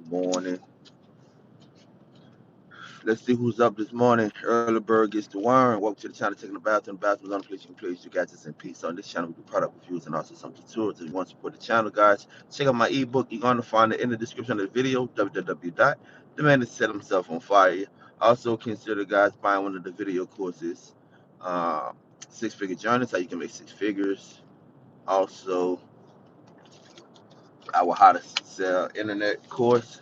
Morning. Let's see who's up this morning. Early bird gets the worm. Welcome to the channel. Taking the bathroom. The bathroom's on the place you can place. You guys just in peace. On this channel, we do product reviews and also some tutorials. If you want to support the channel, guys, check out my ebook. You're going to find it in the description of the video. The man that set himself on fire. Also, consider, guys, buying one of the video courses. Six-figure journeys, how you can make six figures. Also, our how to sell internet course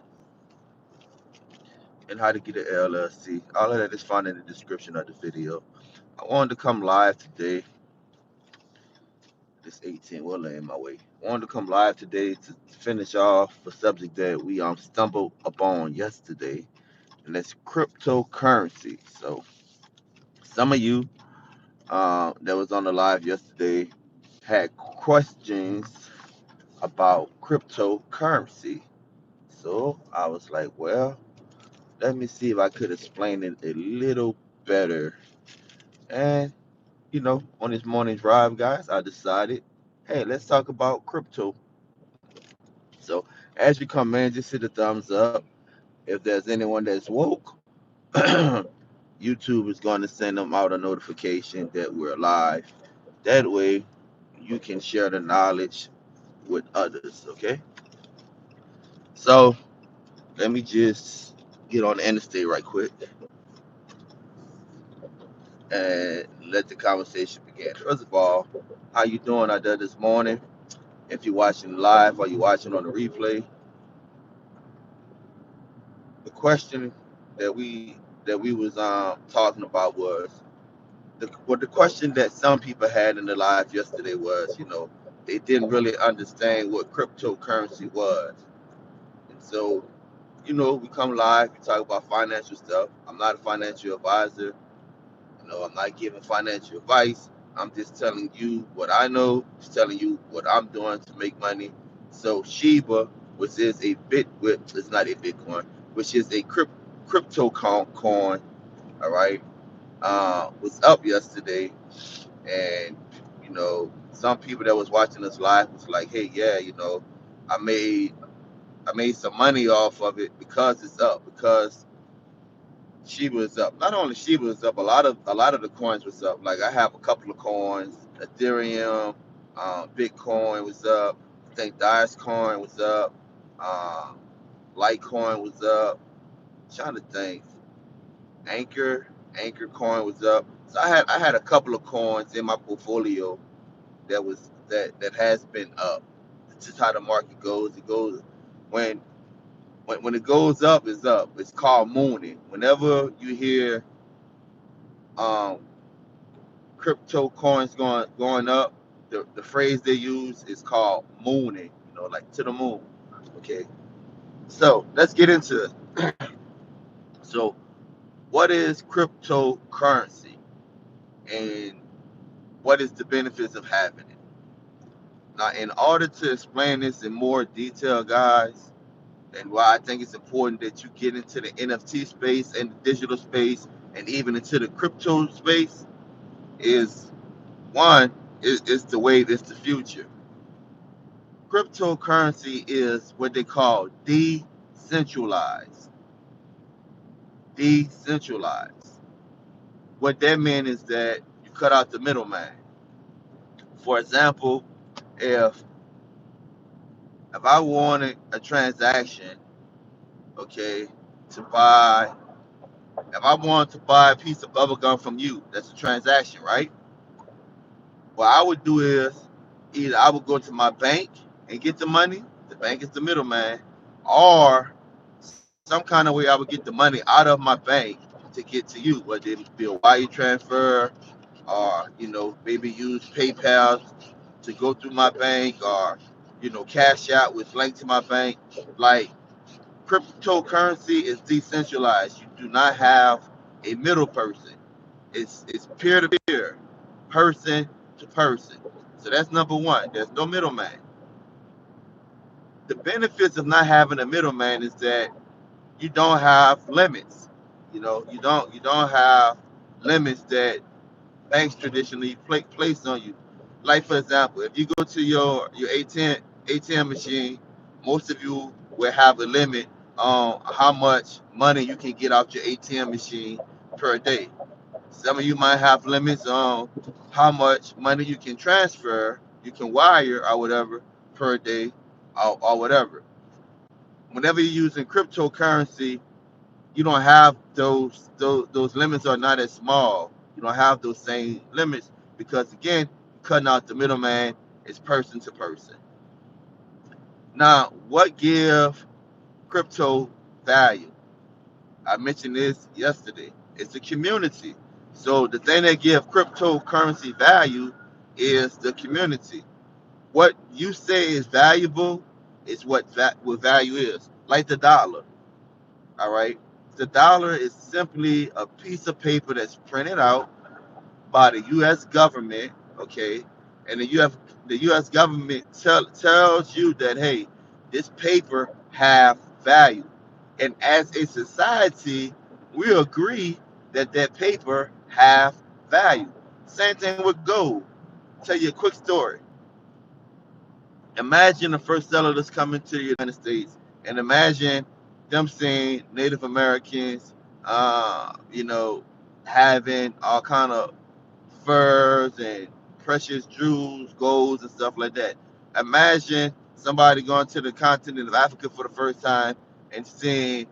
and how to get an LLC. All of that is found in the description of the video. I wanted to come live today. This 18 will lay in my way. I wanted to come live today to finish off a subject that we stumbled upon yesterday, and that's cryptocurrency. So some of you that was on the live yesterday had questions about cryptocurrency. So I was like, well, let me see if I could explain it a little better. And on this morning drive, guys, I decided, hey, let's talk about crypto. So as you come in, just hit the thumbs up. If there's anyone that's woke, YouTube is going to send them out a notification that we're live. That way, you can share the knowledge with others, okay? So let me just get on the interstate right quick and let the conversation begin. First of all, how you doing out there this morning? If you're watching live or you're watching on the replay, the question that we was talking about was the question that some people had in the live yesterday was, they didn't really understand what cryptocurrency was. And so, we come live, we talk about financial stuff. I'm not a financial advisor. I'm not giving financial advice. I'm just telling you what I know, just telling you what I'm doing to make money. So Shiba, which is it's not a Bitcoin, which is a crypto coin, all right, was up yesterday, and some people that was watching us live was like, hey, yeah, I made I made some money off of it because it's up, because Shiba is up. Not only Shiba is up, a lot of the coins was up. Like I have a couple of coins, Ethereum, Bitcoin was up. I think Coin was up. Um, Litecoin was up. Trying to think. Anchor, Anchor Coin was up. So I had a couple of coins in my portfolio that has been up. It's just how the market goes. It goes when when it goes up, it's up. It's called mooning. Whenever you hear um crypto coins going up, the phrase they use is called mooning, like to the moon. Okay. So let's get into it. So what is cryptocurrency and what is the benefits of having it? Now, in order to explain this in more detail, guys, and why I think it's important that you get into the NFT space and the digital space and even into the crypto space, is one, is the wave, it's the future. Cryptocurrency is what they call decentralized. Decentralized. What that means is that you cut out the middleman. For example, if I wanted a transaction, okay, to buy, if I wanted to buy a piece of bubble gum from you, that's a transaction, right? What I would do is either I would go to my bank and get the money, the bank is the middleman, or some kind of way I would get the money out of my bank to get to you, whether it be a wire transfer or, maybe use PayPal to go through my bank, or, cash out with link to my bank. Like, cryptocurrency is decentralized. You do not have a middle person. It's peer to peer, person to person. So that's number one. There's no middleman. The benefits of not having a middleman is that you don't have limits. You don't have limits that banks traditionally place on you. Like, for example, if you go to your ATM machine, most of you will have a limit how much money you can get out your ATM machine per day. Some of you might have limits on how much money you can transfer, you can wire or whatever per day or whatever. Whenever you're using cryptocurrency, you don't have those limits are not as small. You don't have those same limits because again, cutting out the middleman is person to person. Now, what give crypto value? I mentioned this yesterday. It's the community. So the thing that gives cryptocurrency value is the community. What you say is valuable is what value is. Like the dollar. All right. The dollar is simply a piece of paper that's printed out by the U.S. government, okay, and the U.S. government tells you that hey, this paper have value, and as a society, we agree that that paper have value. Same thing with gold. Tell you a quick story. Imagine the first settlers coming to the United States, and imagine them seeing Native Americans, you know, having all kind of furs and precious jewels, golds, and stuff like that. Imagine somebody going to the continent of Africa for the first time and seeing,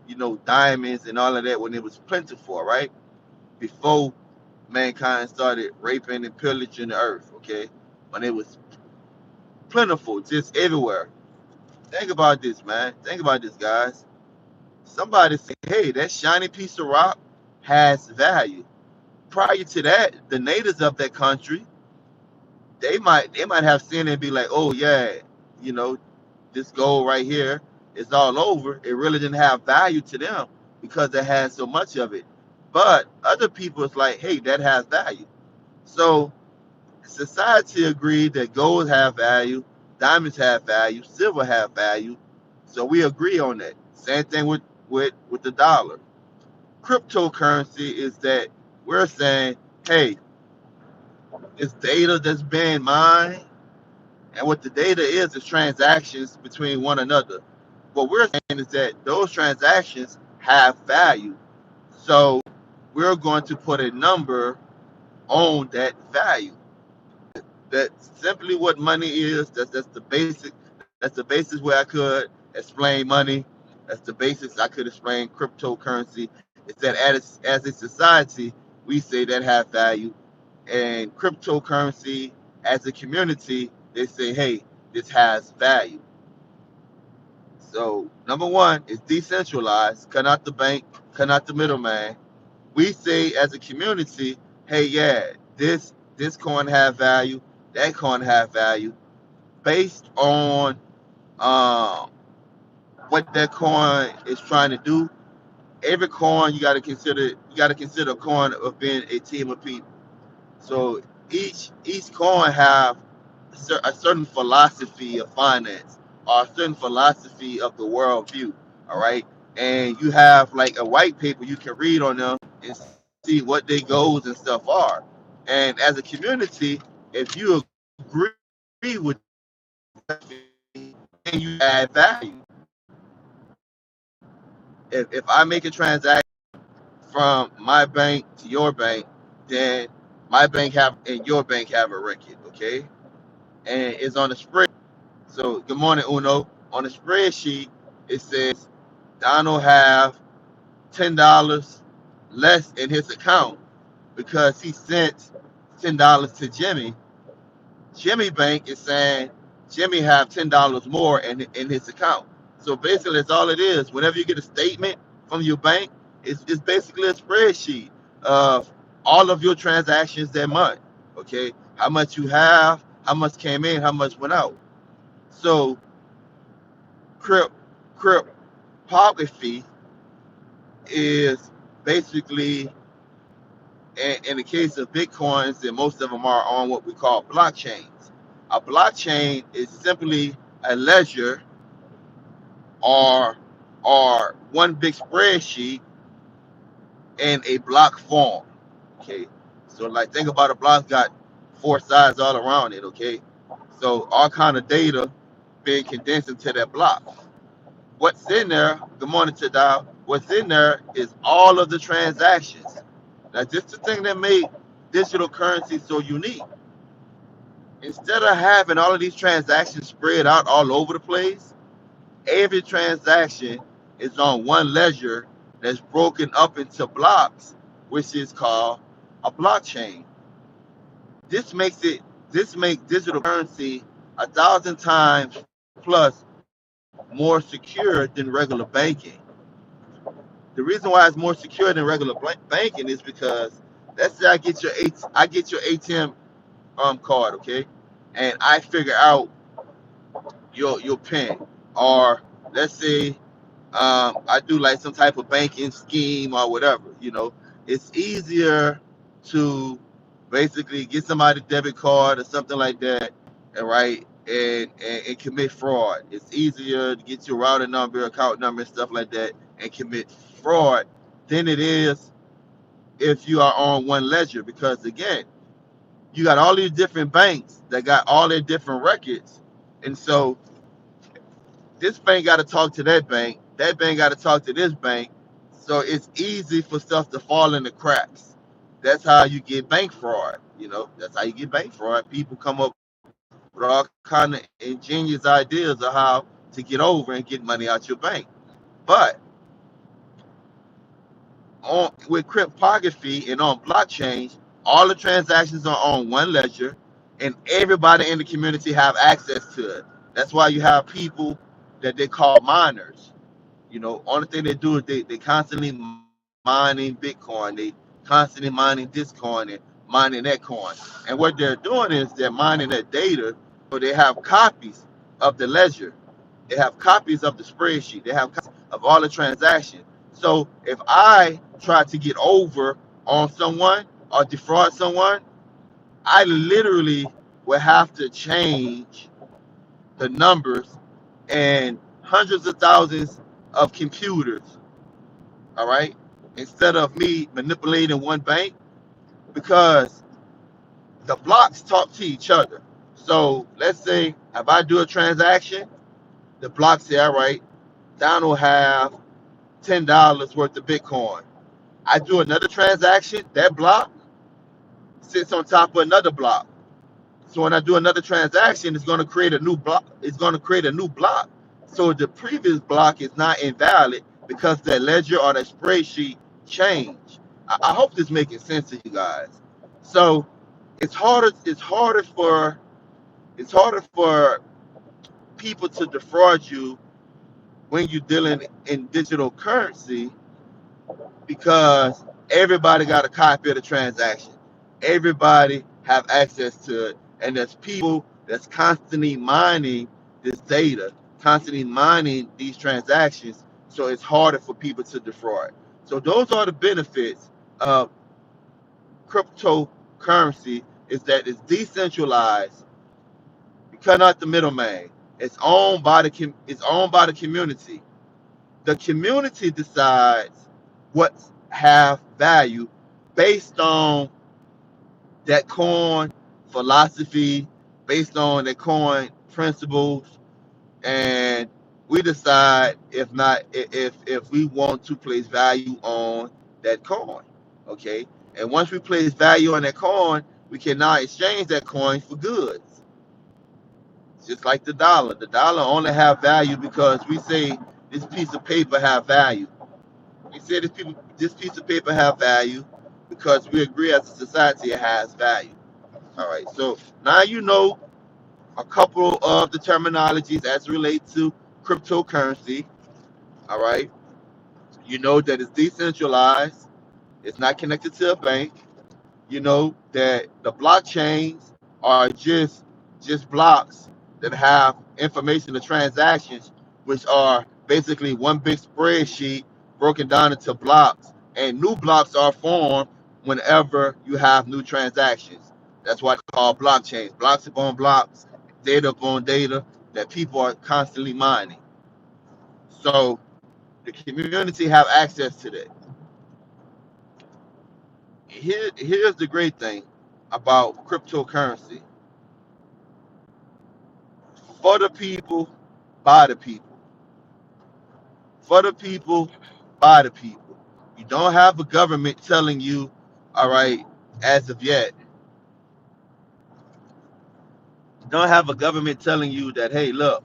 diamonds and all of that when it was plentiful, right? Before mankind started raping and pillaging the earth, okay? When it was plentiful, just everywhere. Think about this, man. Think about this, guys. Somebody say, hey, that shiny piece of rock has value. Prior to that, the natives of that country they might have seen it and be like, oh yeah, you know, this gold right here is all over. It really didn't have value to them because they had so much of it. But other people it's like, hey, that has value. So society agreed that gold have value, diamonds have value, silver have value. So we agree on that. Same thing with the dollar. Cryptocurrency is that we're saying, hey, it's data that's being mined. And what the data is transactions between one another. What we're saying is that those transactions have value. So we're going to put a number on that value. That's simply what money is. That's the basic. That's the basis where I could explain money. That's the basis I could explain cryptocurrency. It's that as a society, we say that have value, and cryptocurrency as a community, they say, hey, this has value. So number one is decentralized, cut out the bank, cut out the middleman. We say as a community, hey, yeah, this coin have value, that coin have value, based on um, what that coin is trying to do. Every coin you got to consider a coin of being a team of people. So each coin have a certain philosophy of finance or a certain philosophy of the world view. All right, and you have like a white paper you can read on them and see what their goals and stuff are. And as a community, if you agree with then you add value. If I make a transaction from my bank to your bank, then my bank have and your bank have a record, okay? And it's on the spread. So good morning, Uno. On the spreadsheet, it says Donald have $10 less in his account because he sent $10 to Jimmy. Jimmy Bank is saying Jimmy have $10 more in his account. So basically, that's all it is. Whenever you get a statement from your bank, it's basically a spreadsheet of all of your transactions that month. Okay, how much you have, how much came in, how much went out. So crypt cryptography is basically in the case of bitcoins, and most of them are on what we call blockchains. A blockchain is simply a ledger or one big spreadsheet in a block form. Okay, so like think about a block got four sides all around it. Okay, so all kind of data being condensed into that block. what's in there, good morning to Dow, what's in there is all of the transactions. Now, this is the thing that made digital currency so unique. Instead of having all of these transactions spread out all over the place, every transaction is on one ledger that's broken up into blocks, which is called a blockchain. This makes it this makes digital currency 1,000 times plus more secure than regular banking. The reason why it's more secure than regular banking is because let's say I get your ATM card, okay, and I figure out your pin, or let's say I do like some type of banking scheme or whatever. It's easier to basically get somebody debit card or something like that, and right, and commit fraud. It's easier to get your routing number, account number, and stuff like that, and commit fraud than it is if you are on one ledger. Because again, you got all these different banks that got all their different records, and so this bank got to talk to that bank got to talk to this bank. So it's easy for stuff to fall in the cracks. That's how you get bank fraud. That's how you get bank fraud. People come up with all kind of ingenious ideas of how to get over and get money out your bank. But with cryptography and on blockchains, all the transactions are on one ledger, and everybody in the community have access to it. That's why you have people that they call miners. Only thing they do is they constantly mining Bitcoin. They constantly mining this coin and mining that coin. And what they're doing is they're mining that data, so they have copies of the ledger. They have copies of the spreadsheet. They have copies of all the transactions. So if I try to get over on someone or defraud someone, I literally will have to change the numbers and hundreds of thousands of computers, all right, instead of me manipulating one bank, because the blocks talk to each other. So let's say if I do a transaction, the block say, all right, Don will have $10 worth of Bitcoin. I do another transaction, that block sits on top of another block. So when I do another transaction, it's going to create a new block. It's going to create a new block. So the previous block is not invalid because that ledger or that spreadsheet changed. I hope this making sense to you guys. So it's harder. It's harder for people to defraud you when you're dealing in digital currency, because everybody got a copy of the transaction. Everybody have access to it. And there's people that's constantly mining this data, constantly mining these transactions. So it's harder for people to defraud. So those are the benefits of cryptocurrency, is that it's decentralized. You cut out the middleman. It's owned by the community. The community decides what have value based on that coin philosophy, based on that coin principles, and we decide if we want to place value on that coin. Okay, and once we place value on that coin, we can now exchange that coin for goods. Just like the dollar. The dollar only have value because we say this piece of paper have value. We say this piece of paper have value because we agree as a society it has value. All right. So now you know a couple of the terminologies as relate to cryptocurrency. All right. You know that it's decentralized. It's not connected to a bank. You know that the blockchains are just blocks that have information of transactions, which are basically one big spreadsheet broken down into blocks, and new blocks are formed whenever you have new transactions. That's why it's called blockchains. Blocks upon blocks, data upon data that people are constantly mining. So the community have access to that. Here's the great thing about cryptocurrency: for the people, by the people. for the people, by the people. You don't have a government telling you, all right, as of yet, you don't have a government telling you that, hey, look,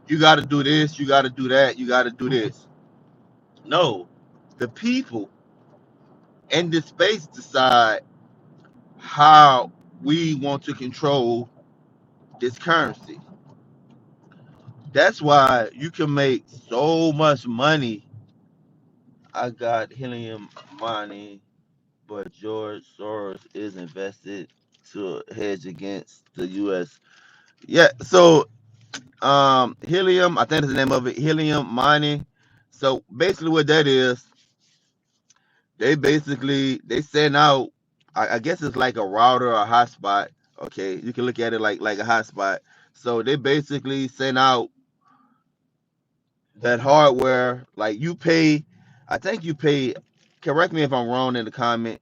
you got to do this, you got to do that, you got to do this. No, the people in this space decide how we want to control this currency. That's why you can make so much money. I got Helium Mining, but George Soros is invested to hedge against the U.S. Yeah, so Helium, I think that's the name of it, Helium Mining. So basically, what that is, they send out. I guess it's like a router or a hotspot. Okay, you can look at it like a hotspot. So they basically send out that hardware. Like you pay, I think you pay. Correct me if I'm wrong in the comment.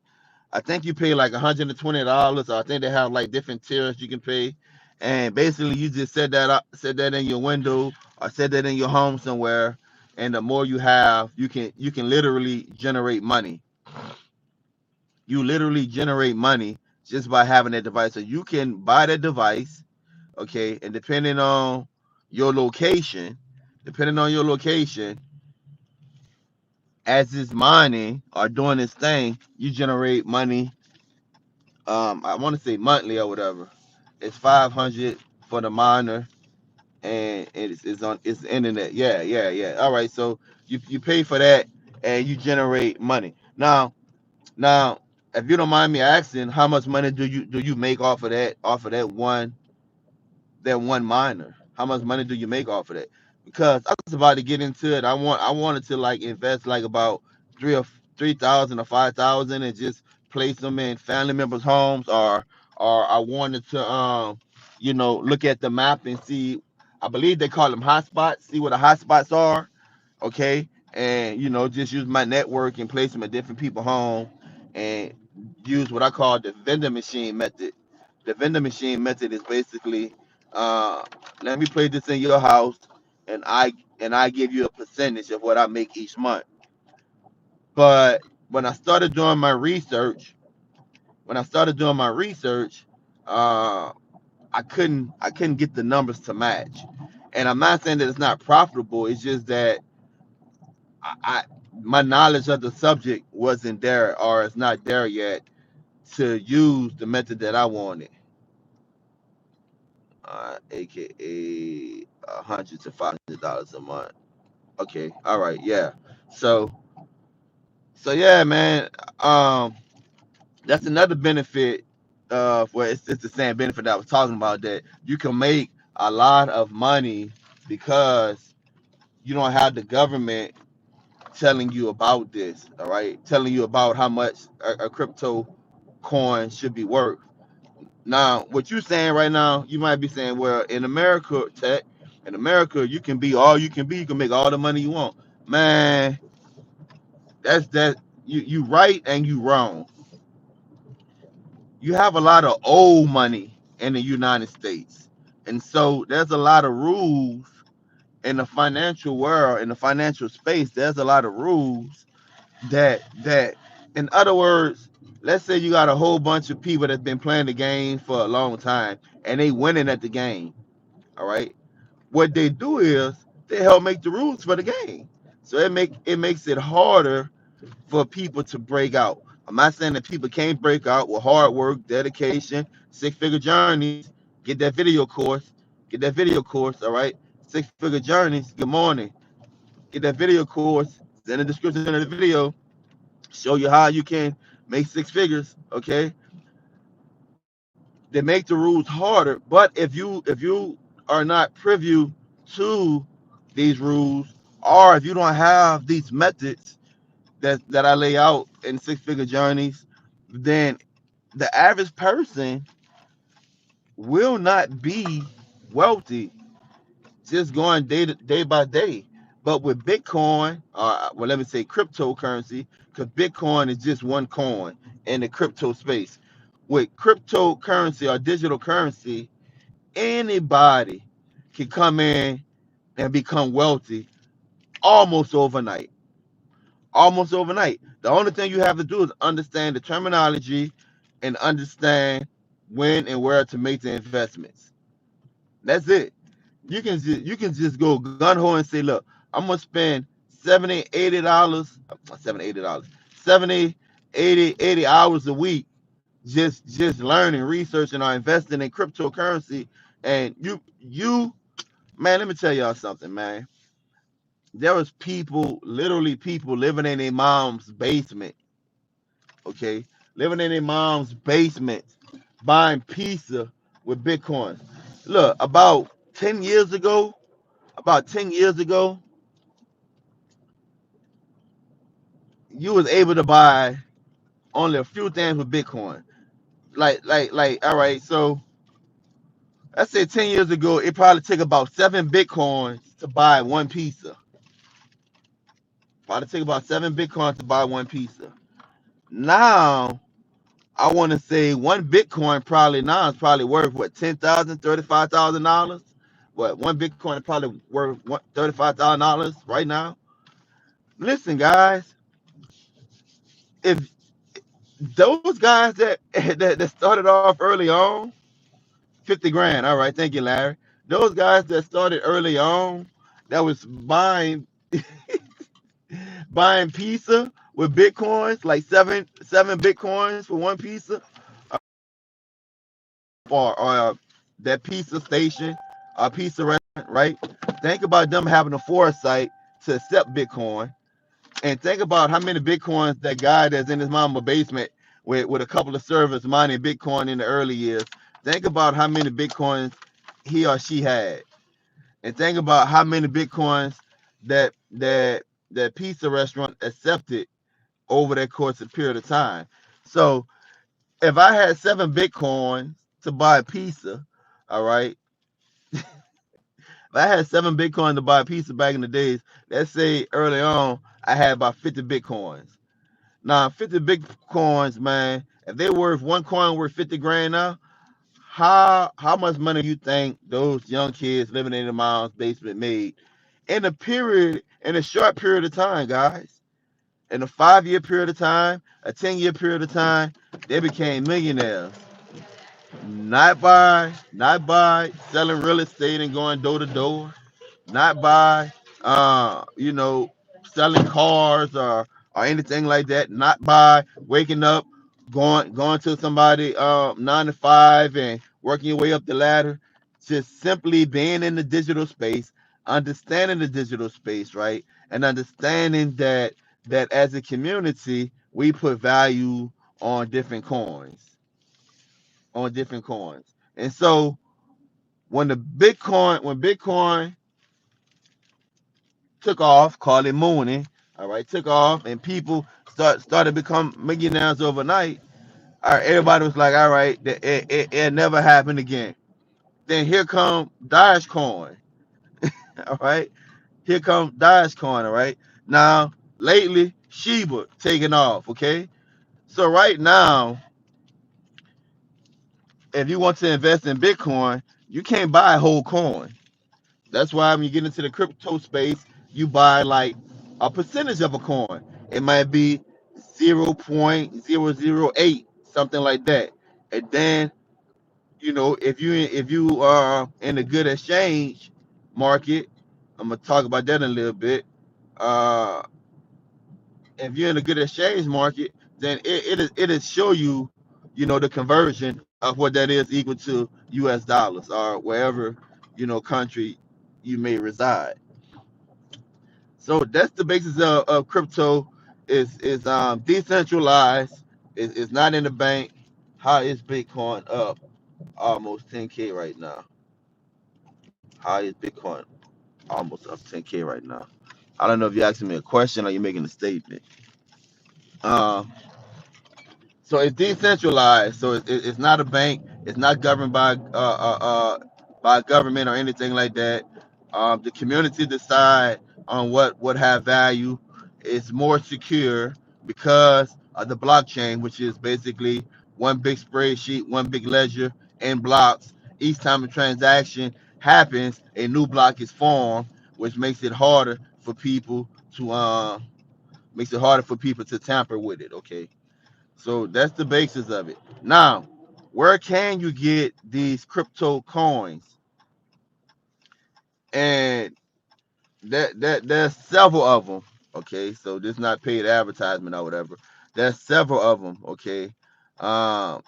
I think you pay like $120. Or I think they have like different tiers you can pay, and basically you just set that in your window or set that in your home somewhere. And the more you have, you can literally generate money. You literally generate money just by having that device. So you can buy that device, okay, and your location, depending on your location, as it's mining or doing this thing, you generate money. I want to say monthly or whatever. It's 500 for the miner, and it's the internet. Yeah, yeah, yeah. All right, so you pay for that, and you generate money. Now, if you don't mind me asking, how much money do you make off of that one miner? How much money do you make off of that? Because I was about to get into it. I wanted to like invest like about 3,000 or 5,000 and just place them in family members' homes, or I wanted to look at the map and see. I believe they call them hotspots. See what the hotspots are, okay? And just use my network and place them at different people's home, and use what I call the vending machine method. The vending machine method is basically, uh, let me play this in your house, and I give you a percentage of what I make each month. But when I started doing my research, when I started doing my research, uh, I couldn't get the numbers to match. And I'm not saying that it's not profitable. It's just that I my knowledge of the subject wasn't there, or it's not there yet, to use the method that I wanted, aka $100 to $500 a month. Okay, all right, yeah. So yeah, man. Um, that's another benefit. Well, it's the same benefit that I was talking about, that you can make a lot of money because you don't have the government telling you about this. All right, telling you about how much a crypto coin should be worth. Now, what you're saying right now, you might be saying, well, in America, tech, in America, you can be all you can be. You can make all the money you want. Man, that you right and you wrong. You have a lot of old money in the United States, and so there's a lot of rules in the financial world, in the financial space. There's a lot of rules that in other words, let's say you got a whole bunch of people that's been playing the game for a long time and they winning at the game. All right, what they do is they help make the rules for the game, so it makes it harder for people to break out. I'm not saying that people can't break out with hard work, dedication, six-figure journeys. Get that video course all right. Six-figure journeys, good morning. Get that video course. It's in the description of the video. Show you how you can make six figures. Okay, they make the rules harder, but if you are not privy to these rules, or if you don't have these methods that I lay out in six-figure journeys, then the average person will not be wealthy just going day by day. But with Bitcoin, well, let me say cryptocurrency, because Bitcoin is just one coin in the crypto space. With cryptocurrency or digital currency, anybody can come in and become wealthy almost overnight. Almost overnight. The only thing you have to do is understand the terminology and understand when and where to make the investments. That's it. You can just go gun ho and say, look, I'm gonna spend 70, $80, $70, $80, 70, 80 hours a week just learning, researching, or investing in cryptocurrency. And you man, let me tell y'all something, man. There was people, literally people living in their mom's basement, okay? Living in their mom's basement, buying pizza with Bitcoin. Look, about 10 years ago, you was able to buy only a few things with Bitcoin. All right, so let's say 10 years ago, it probably took about 7 Bitcoins to buy one pizza. Probably take about 7 Bitcoins to buy one pizza. Now, I want to say one Bitcoin probably now is probably worth what, 10,000, $35,000. What, one Bitcoin is probably worth $35,000 right now. Listen, guys, if those guys that started off early on, 50 grand. All right, thank you, Larry. Those guys that started early on, that was buying pizza with Bitcoins, like seven Bitcoins for one pizza, or that pizza station, a pizza restaurant, right? Think about them having the foresight to accept Bitcoin, and think about how many Bitcoins that guy that's in his mama basement with a couple of servers mining Bitcoin in the early years. Think about how many Bitcoins he or she had, and think about how many Bitcoins that pizza restaurant accepted over that course of period of time. So if I had 7 Bitcoins to buy a pizza, all right, if I had 7 Bitcoin to buy a pizza back in the days, let's say early on, I had about 50 Bitcoins. Now, 50 Bitcoins, man, if they worth one coin worth 50 grand now, how much money you think those young kids living in the mom's basement made in a short period of time, guys? In a 5 year period of time, a 10 year period of time, they became millionaires. Not by selling real estate and going door to door, not by you know, selling cars or anything like that, not by waking up, going to somebody 9 to 5 and working your way up the ladder. Just simply being in the digital space, understanding the digital space, right? And understanding that as a community we put value on different coins, and so when Bitcoin took off, call it mooning, all right, took off, and people started become millionaires overnight. All right, everybody was like, all right, it never happened again. Then here come Dogecoin, all right. Here comes Dogecoin, all right. Now, lately, Shiba taking off, okay. So right now, if you want to invest in Bitcoin, you can't buy a whole coin. That's why when you get into the crypto space, you buy like a percentage of a coin. It might be 0.008, something like that. And then, if you are in a good exchange market, I'm gonna talk about that in a little bit. Uh, if you're in a good exchange market, then it'll show you, the conversion of what that is equal to U.S. dollars or wherever country you may reside. So that's the basis of crypto. Is decentralized. Is not in the bank. How is Bitcoin up almost 10K right now? How is Bitcoin almost up 10K right now? I don't know if you're asking me a question or you're making a statement. Uh, So it's decentralized. So it's not a bank. It's not governed by government or anything like that. The community decide on what have value. It's more secure because of the blockchain, which is basically one big spreadsheet, one big ledger in blocks. Each time a transaction happens, a new block is formed, which makes it harder for people to tamper with it. Okay, so that's the basis of it. Now, where can you get these crypto coins? And there's several of them. Okay, so this is not paid advertisement or whatever. There's several of them. Okay, um,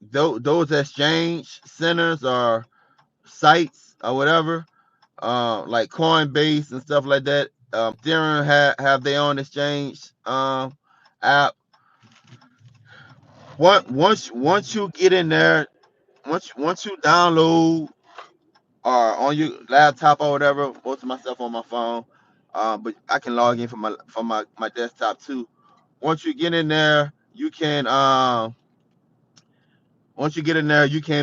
those exchange centers or sites or whatever, like Coinbase and stuff like that. Ethereum have their own exchange app. Once you get in there, once you download or on your laptop or whatever, most of my stuff on my phone, but I can log in from my desktop too. Once you get in there, you can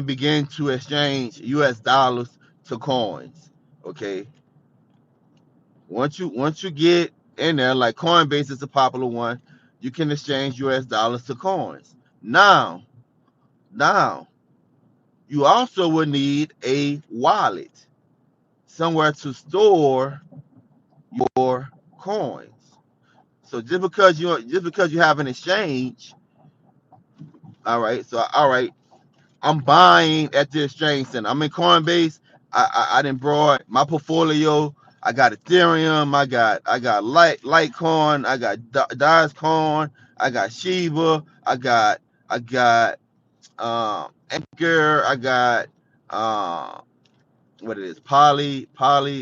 begin to exchange US dollars to coins. Okay. Once you get in there, like Coinbase is a popular one, you can exchange US dollars to coins. Now you also will need a wallet, somewhere to store your coins. So just because you have an exchange, all right, I'm buying at the exchange center. I'm in Coinbase. I didn't broad my portfolio. I got Ethereum. I got Litecoin. I got Dogecoin. I got Shiba. I got Anchor. I got what it is, Poly,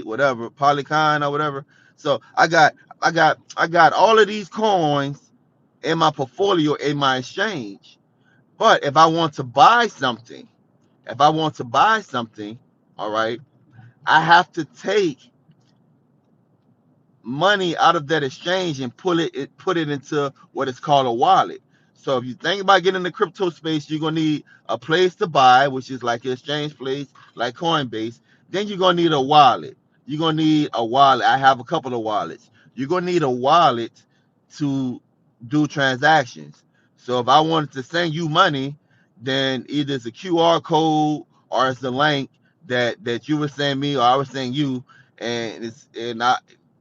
whatever, Polycon or whatever. So I got all of these coins in my portfolio in my exchange. But if I want to buy something, all right, I have to take money out of that exchange and put it into what is called a wallet. So if you think about getting in the crypto space, you're gonna need a place to buy, which is like an exchange place, like Coinbase. Then you're gonna need a wallet. You're gonna need a wallet. I have a couple of wallets. You're gonna need a wallet to do transactions. So if I wanted to send you money, then either it's a QR code or it's the link that you were sending me or I was sending you, and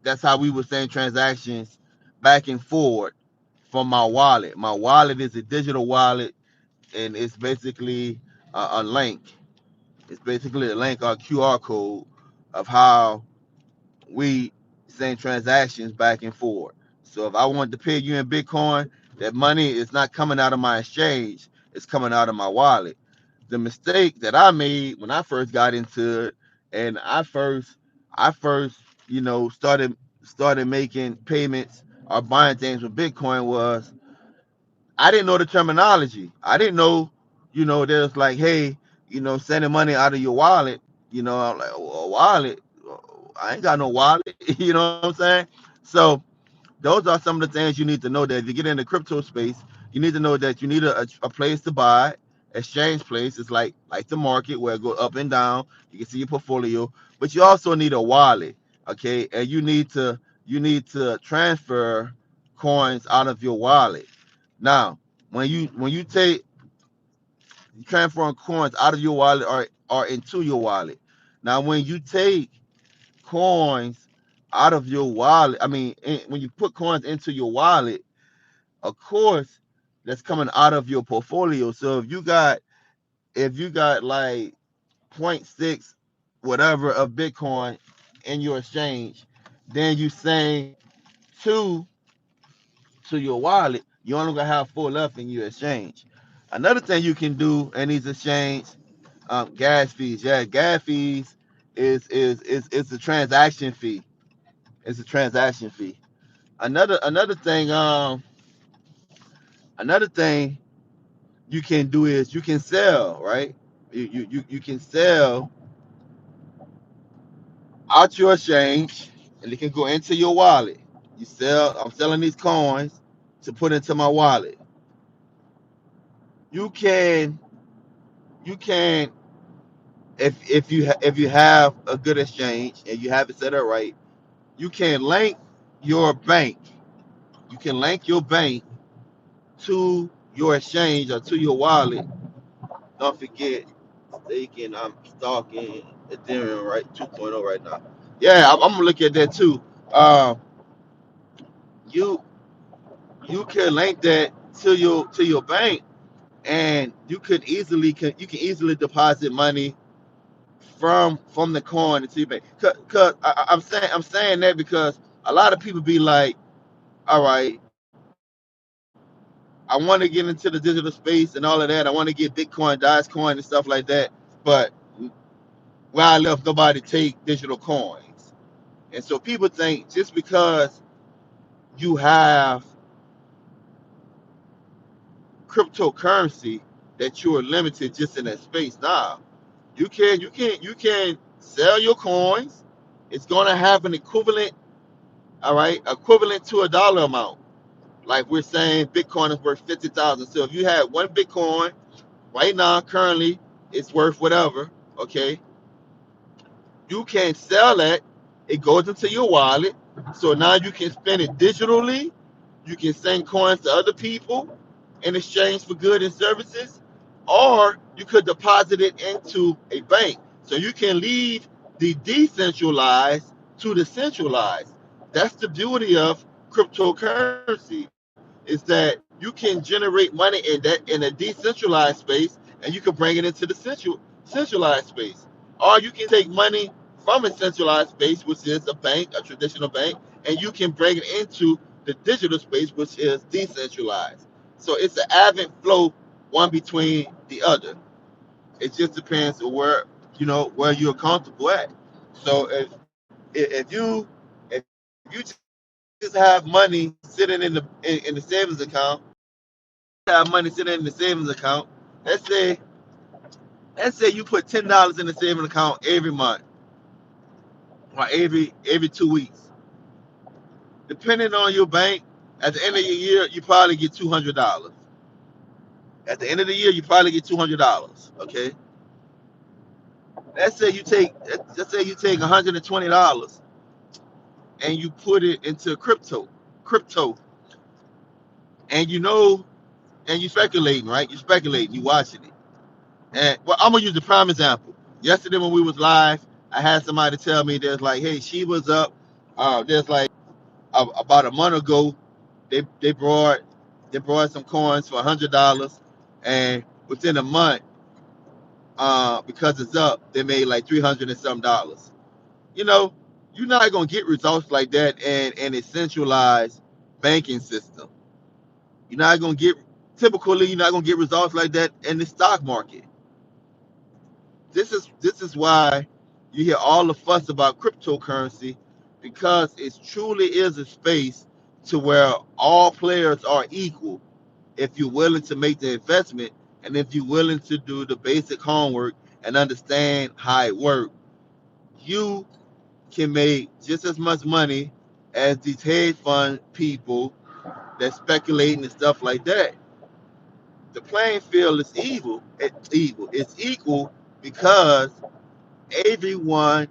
that's how we were saying transactions back and forward from my wallet. My wallet is a digital wallet, and it's basically a link. It's basically a link or QR code of how we send transactions back and forward. So if I want to pay you in Bitcoin, that money is not coming out of my exchange. It's coming out of my wallet. The mistake that I made when I first got into it, and I first started making payments or buying things with Bitcoin, was I didn't know the terminology. I didn't know, there's like, hey, sending money out of your wallet. I'm like, well, wallet. I ain't got no wallet. You know what I'm saying? So those are some of the things you need to know, that if you get in the crypto space, you need to know that you need a place to buy, exchange place. It's like the market where it go up and down. You can see your portfolio, but you also need a wallet, okay? And you need to transfer coins out of your wallet. Now, when you take transferring coins out of your wallet or into your wallet. Now, when you take coins out of your wallet, when you put coins into your wallet, of course, that's coming out of your portfolio. So if you got like zero point 0.6 whatever of Bitcoin in your exchange, then you send two to your wallet, you only gonna have four left in your exchange. Another thing you can do in these exchange, gas fees. Yeah, gas fees is a transaction fee. It's a transaction fee. Another thing you can do is you can sell, right? You can sell out your exchange, and it can go into your wallet. I'm selling these coins to put into my wallet. You can if you have a good exchange and you have it set up right, you can link your bank. You can link your bank to your exchange or to your wallet. Don't forget, staking. I'm stalking. Ethereum, right? 2.0 right now. Yeah, I'm gonna look at that too. Um, you you can link that to your bank, and you can easily deposit money from the coin into your bank. Cause I'm saying that because a lot of people be like, all right, I want to get into the digital space and all of that. I want to get Bitcoin, Dogecoin, and stuff like that. But where I left, nobody take digital coins. And so people think just because you have cryptocurrency that you are limited just in that space. Nah, you can sell your coins. It's gonna have an equivalent, all right, equivalent to a dollar amount. Like we're saying, Bitcoin is worth 50,000. So if you had one Bitcoin right now, currently, it's worth whatever. Okay, you can sell that. It goes into your wallet. So now you can spend it digitally. You can send coins to other people in exchange for goods and services, or you could deposit it into a bank. So you can leave the decentralized to the centralized. That's the beauty of cryptocurrency, is that you can generate money in a decentralized space, and you can bring it into the centralized space. Or you can take money from a centralized space, which is a bank, a traditional bank, and you can bring it into the digital space, which is decentralized. So it's an ebb and flow, one between the other. It just depends on where you're comfortable at. So if you just have money sitting in the savings account, have money sitting in the savings account. Let's say let's say you put $10 in the savings account every month or every 2 weeks. Depending on your bank, at the end of the year, you probably get $200. At the end of the year, you probably get $200. Okay. Let's say you take $120 and you put it into crypto, and and you speculating, right? You speculating, you watching it. And well, I'm gonna use the prime example. Yesterday when we was live, I had somebody tell me there's like, hey, she was up. There's like about a month ago, they they brought some coins for $100, and within a month, because it's up, they made like 300 and some dollars. You know, you're not gonna get results like that in a centralized banking system. You're not gonna get typically you're not gonna get results like that in the stock market. This is why you hear all the fuss about cryptocurrency, because it truly is a space to where all players are equal if you're willing to make the investment, and if you're willing to do the basic homework and understand how it works. You can make just as much money as these hedge fund people that speculating and stuff like that. The playing field is evil. It's evil. It's equal because everyone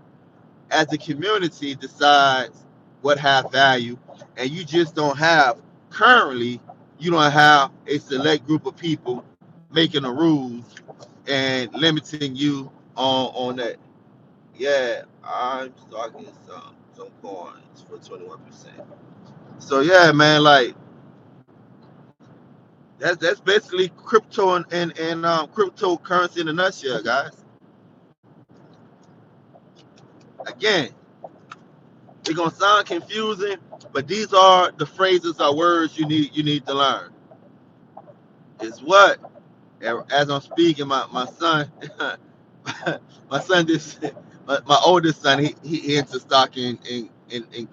as a community decides what have value, and you just don't have currently you don't have a select group of people making the rules and limiting you on that. Yeah, I'm stocking some coins for 21%. So yeah, man, like that's basically crypto and cryptocurrency in a nutshell, guys. Again, it's gonna sound confusing, but these are the phrases or words you need to learn. Is what, as I'm speaking, my son, my son this my oldest son, he into stock in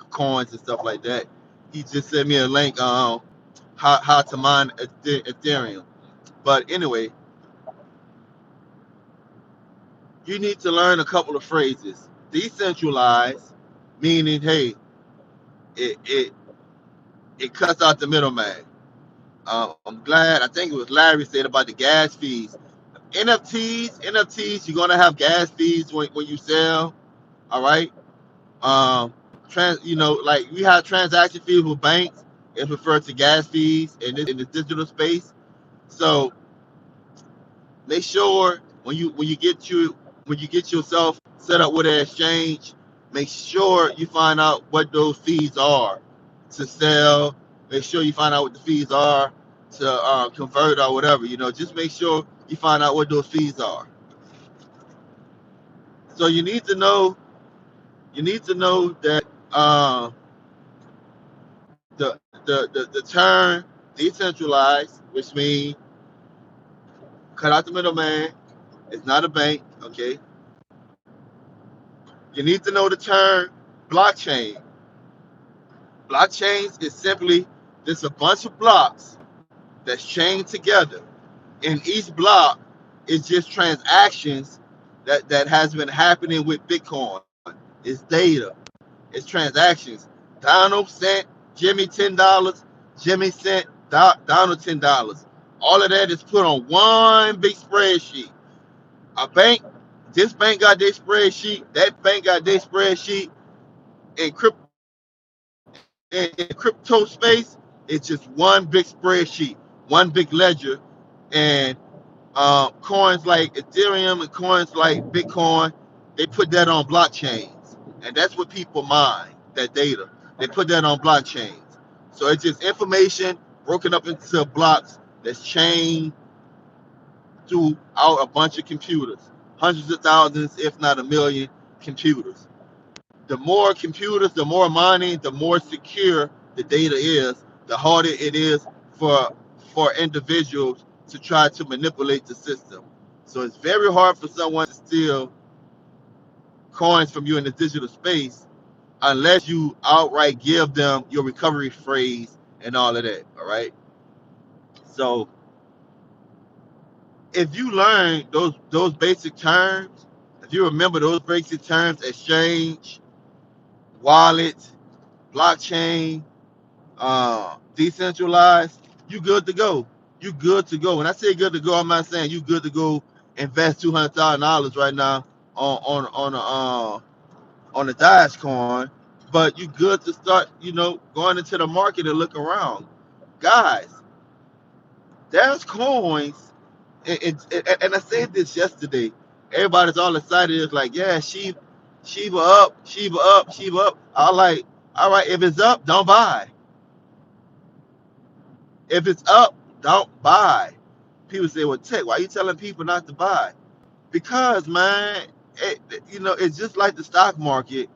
coins and stuff like that. He just sent me a link on how to mine Ethereum. But anyway, you need to learn a couple of phrases. Decentralized, meaning hey, it it it cuts out the middleman. I'm glad. I think it was Larry said about the gas fees. NFTs, you're gonna have gas fees when you sell. All right. Like we have transaction fees with banks. It's referred to gas fees in the digital space. So make sure when you when you get yourself set up with an exchange, make sure you find out what those fees are to sell. Make sure you find out what the fees are to convert or whatever. Just make sure you find out what those fees are. So you need to know. You need to know that the term decentralized, which means cut out the middleman. It's not a bank. Okay. You need to know the term blockchain. Blockchains is simply just a bunch of blocks that's chained together. And each block is just transactions that has been happening with Bitcoin. It's data. It's transactions. Donald sent Jimmy $10. Jimmy sent Donald $10. All of that is put on one big spreadsheet. A bank, this bank got their spreadsheet, that bank got their spreadsheet. In crypto space, it's just one big spreadsheet, one big ledger, and coins like Ethereum and coins like Bitcoin, they put that on blockchains, and that's what people mine. That data, they put that on blockchains. So it's just information broken up into blocks that's chained throughout a bunch of computers, hundreds of thousands, if not a million computers. The more computers, the more mining, the more secure the data is, the harder it is for individuals to try to manipulate the system. So it's very hard for someone to steal coins from you in the digital space unless you outright give them your recovery phrase and all of that. All right. So if you learn those basic terms, if you remember those basic terms, exchange, wallet, blockchain, decentralized, you good to go. You good to go. When I say good to go, I'm not saying you good to go invest $200,000 right now on a Dash coin, but you good to start, going into the market and look around. Guys, there's coins, and I said this yesterday. Everybody's all excited. It's like, yeah, Shiba up, Shiba up, Shiba up. I like, all right, if it's up, don't buy. If it's up, don't buy. People say, well, Tech, why are you telling people not to buy? Because, man, it's just like the stock market.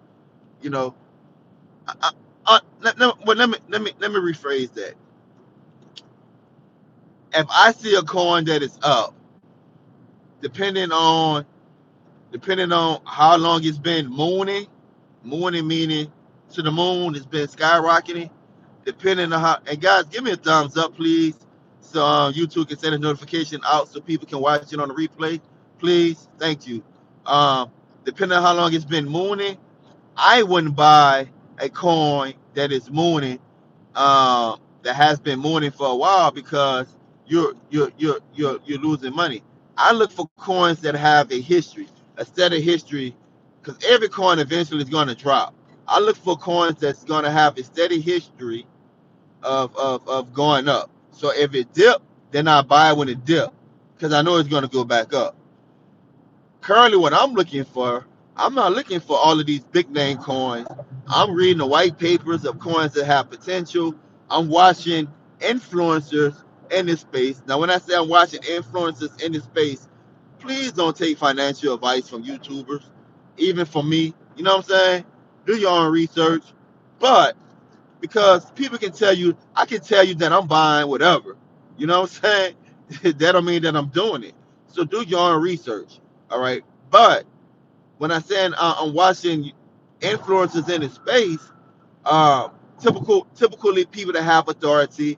You know, let me rephrase that. If I see a coin that is up, depending on how long it's been mooning meaning to the moon, it's been skyrocketing. Depending on how, and guys, give me a thumbs up, please, so YouTube can send a notification out so people can watch it on the replay. Please, thank you. Um, Depending on how long it's been mooning, I wouldn't buy a coin that is mooning, that has been mooning for a while because you're losing money. I look for coins that have a history, a steady history, because every coin eventually is going to drop. I look for coins that's going to have a steady history of going up. So if it dip, then I buy when it dip because I know it's going to go back up. Currently, what I'm looking for, I'm not looking for all of these big name coins. I'm reading the white papers of coins that have potential. I'm watching influencers in this space. Now, when I say I'm watching influencers in this space, please don't take financial advice from YouTubers, even from me. You know what I'm saying? Do your own research. But because people can tell you, I can tell you that I'm buying whatever. You know what I'm saying? That don't mean that I'm doing it. So do your own research. All right. But when I say I'm watching influencers in the space, uh, typically people that have authority,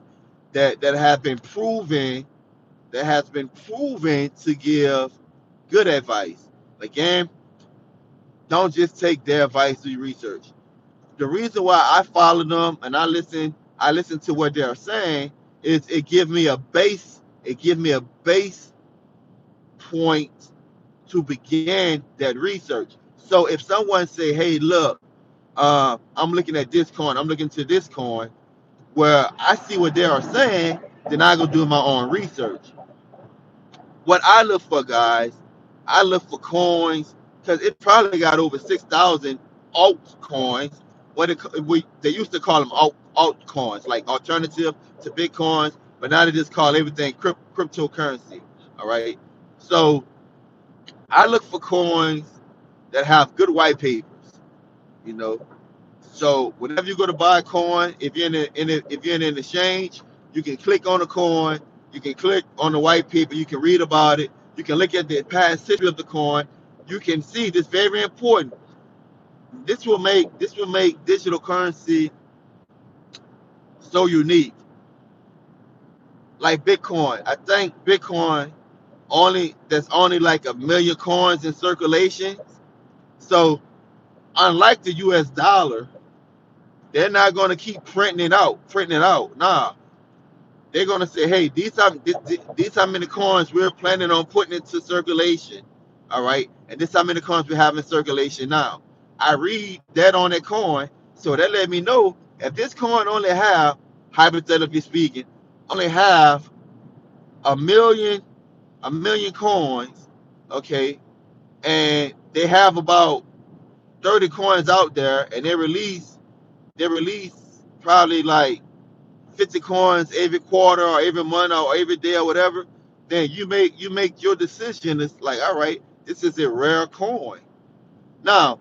that have been proven, that has been proven to give good advice. Again, don't just take their advice, do your research. The reason why I follow them and I listen to what they're saying is it gives me a base point to begin that research. So if someone say, hey, look, I'm looking at this coin, I'm looking to this coin, where I see what they are saying, then I go do my own research. What I look for, guys, I look for coins because it probably got over 6,000 altcoins. They used to call them altcoins, like alternative to Bitcoins, but now they just call everything cryptocurrency. All right. So I look for coins that have good white papers. You know, so whenever you go to buy a coin, if you're if you're in an exchange, you can click on the coin, you can click on the white paper, you can read about it, you can look at the past history of the coin. You can see this very important. This will make digital currency so unique. Like Bitcoin, I think Bitcoin there's only like a million coins in circulation. So unlike the U.S. dollar, they're not going to keep printing it out. Nah, they're gonna say, hey, these how many coins we're planning on putting into circulation. All right, and this how many coins we have in circulation now. I read that on that coin, so that let me know if this coin only have, hypothetically speaking, only have a million a million coins, okay, and they have about 30 coins out there, and they release probably like 50 coins every quarter or every month or every day or whatever, then you make your decision. It's like, all right, this is a rare coin. Now,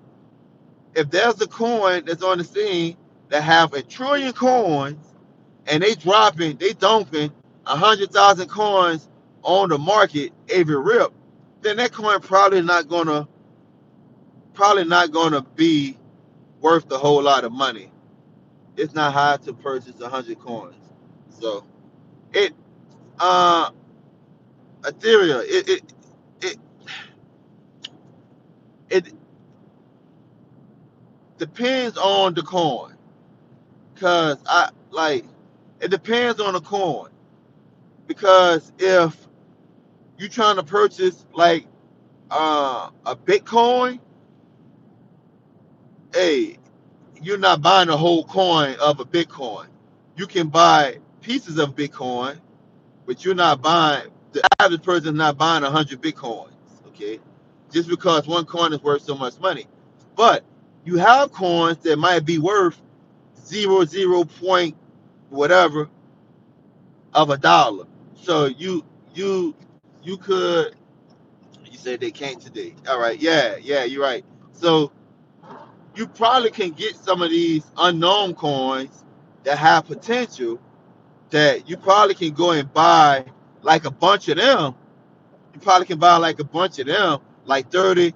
if there's a coin that's on the scene that have a trillion coins and they dumping 100,000 coins on the market every rip, then that coin probably not gonna be worth a whole lot of money. It's not hard to purchase 100 coins. So it uh Ethereum, it it depends on the coin, cause it depends on the coin, because if you trying to purchase like a Bitcoin, hey, you're not buying a whole coin of a Bitcoin. You can buy pieces of Bitcoin, but you're not buying. The average person is not buying 100 Bitcoins. Okay, just because one coin is worth so much money, but you have coins that might be worth zero point whatever of a dollar. So you you could you said they can't today. All right, yeah, you're right. So you probably can get some of these unknown coins that have potential, that you probably can go and buy like a bunch of them. You probably can buy like a bunch of them, like 30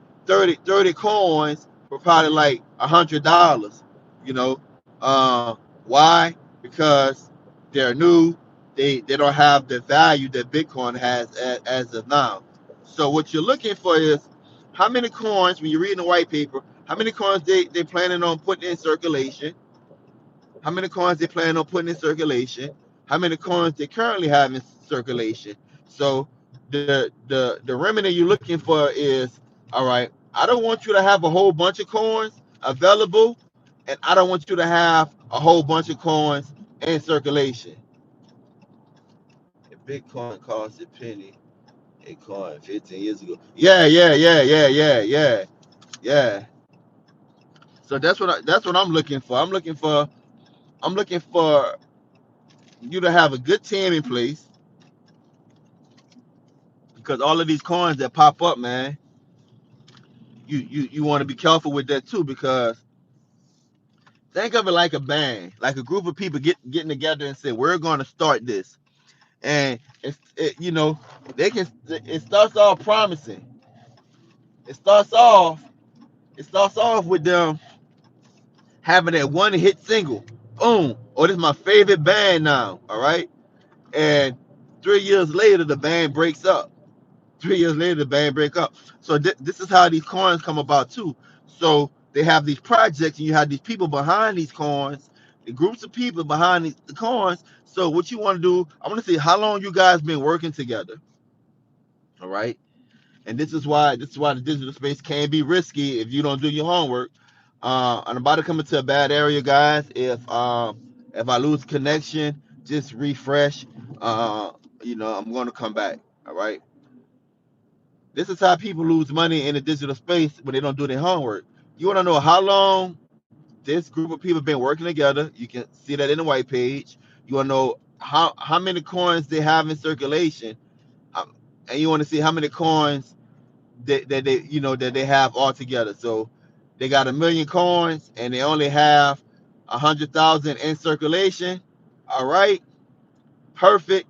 coins for probably like $100. You know, why? Because they're new. They don't have the value that Bitcoin has as of now. So what you're looking for is how many coins, when you're reading the white paper, how many coins they planning on putting in circulation, how many coins they plan on putting in circulation, how many coins they currently have in circulation. So the remedy you're looking for is, all right, I don't want you to have a whole bunch of coins available, and I don't want you to have a whole bunch of coins in circulation. If Bitcoin cost a penny, a coin 15 years ago. Yeah. So that's what I'm looking for. I'm looking for you to have a good team in place, because all of these coins that pop up, man, you want to be careful with that too, because think of it like a band, like a group of people getting together and say, we're going to start this. And they can, it starts off promising. It starts off it starts off with them having that one hit single. Boom. Oh, this is my favorite band now. All right. And 3 years later the band breaks up. 3 years later the band break up. So this is how these coins come about too. So they have these projects, and you have these people behind these coins, the groups of people behind the coins. So what you want to do, I want to see how long you guys been working together. All right. And this is why the digital space can be risky if you don't do your homework. I'm about to come into a bad area, guys. If I lose connection, just refresh. I'm going to come back. All right. This is how people lose money in the digital space when they don't do their homework. You want to know how long this group of people been working together? You can see that in the white page. You want to know how many coins they have in circulation, um, and you want to see how many coins that they that they have altogether. So they got 1,000,000 coins and they only have 100,000 in circulation. All right, perfect.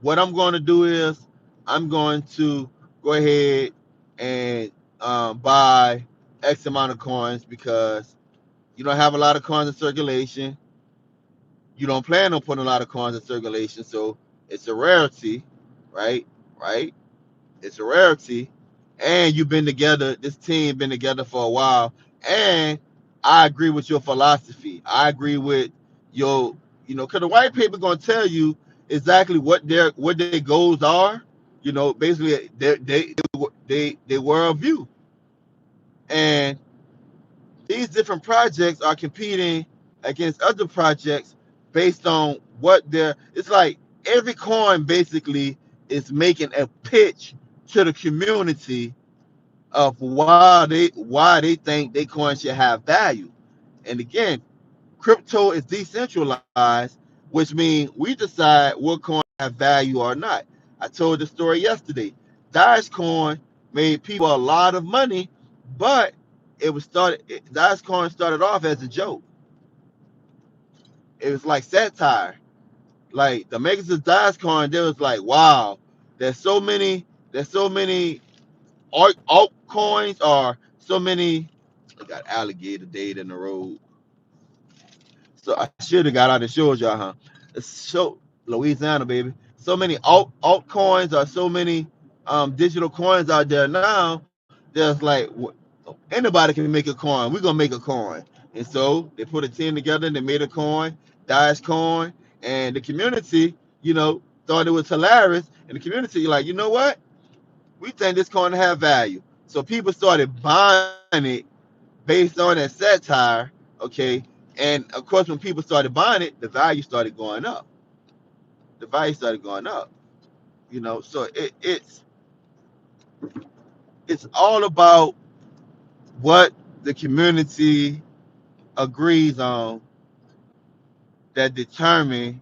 What I'm going to do is I'm going to go ahead and buy X amount of coins because you don't have a lot of coins in circulation. You don't plan on putting a lot of coins in circulation, so it's a rarity, right? Right? It's a rarity. And you've been together, this team been together for a while. And I agree with your philosophy. I agree with your, because the white paper gonna tell you exactly what their goals are. Basically they worldview. And these different projects are competing against other projects based on what they're. It's like every coin basically is making a pitch to the community of why they think their coin should have value. And again, crypto is decentralized, which means we decide what coin have value or not. I told the story yesterday. Dogecoin made people a lot of money, but Dogecoin started off as a joke. It was like satire. Like the makers of Dogecoin, they was like, wow, there's so many altcoins or so many. I got alligator dead in the road. So I should have got out and showed y'all, huh? It's so Louisiana, baby. So many altcoins or so many digital coins out there now. There's like anybody can make a coin. We're gonna make a coin, and so they put a team together and they made a coin, Dogecoin, and the community, thought it was hilarious. And the community, like, you know what? We think this coin have value. So people started buying it based on that satire, okay? And of course, when people started buying it, the value started going up. The value started going up, So it's all about what the community agrees on that determine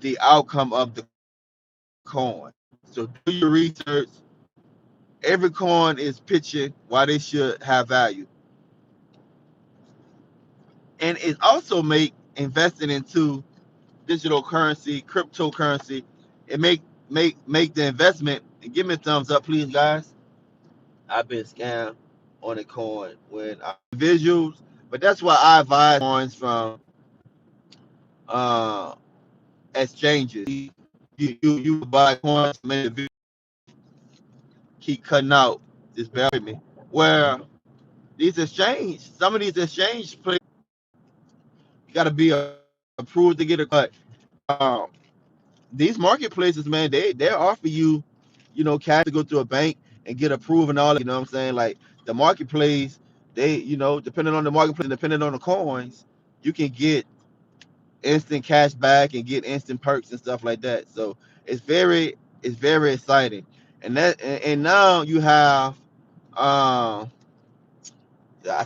the outcome of the coin. So do your research. Every coin is pitching why they should have value, and it also make investing into digital currency, cryptocurrency, it make the investment. And give me a thumbs up, please, guys. I've been scammed on a coin when I visuals, but that's why I advise coins from uh, exchanges. You buy coins from individuals. Keep cutting out. Just bear with me. Where some of these exchange places, you got to be approved to get a cut. Um, these marketplaces, man, they offer you, cash to go to a bank and get approved and all that. You know what I'm saying? Like the marketplace, they, depending on the marketplace and depending on the coins, you can get instant cash back and get instant perks and stuff like that. So it's very exciting. And now you have I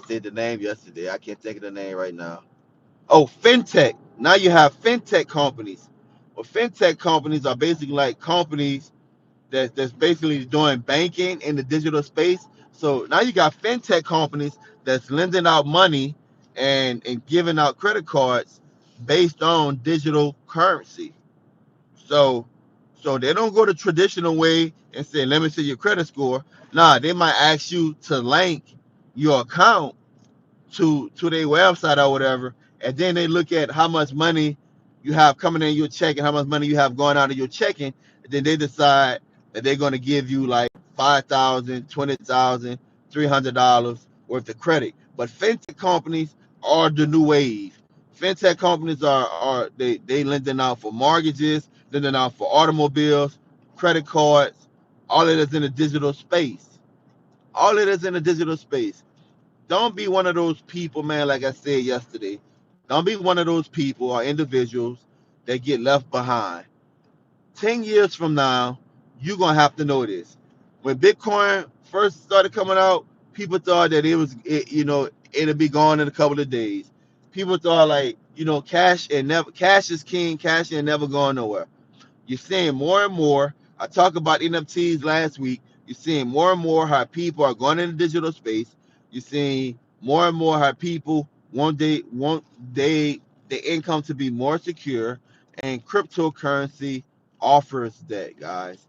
said the name yesterday. I can't think of the name right now. Oh, fintech. Now you have fintech companies. Well, fintech companies are basically like companies that's basically doing banking in the digital space. So now you got fintech companies that's lending out money and giving out credit cards based on digital currency. So so they don't go the traditional way and say, let me see your credit score. Nah, they might ask you to link your account to their website or whatever, and then they look at how much money you have coming in your check and how much money you have going out of your checking, and then they decide that they're going to give you like 5,000, 20,000, $300 worth of credit. But fintech companies are the new wave. Fintech companies are they lending out for mortgages, lending out for automobiles, credit cards. All of it is in the digital space. All of it is in the digital space. Don't be one of those people, man, like I said yesterday. Don't be one of those people or individuals that get left behind. 10 years from now, you're going to have to know this. When Bitcoin first started coming out, people thought that it'd be gone in a couple of days. People thought like, cash is king, cash ain't never going nowhere. You're seeing more and more. I talked about NFTs last week. You're seeing more and more how people are going into digital space. You're seeing more and more how people want their income to be more secure, and cryptocurrency offers that, guys.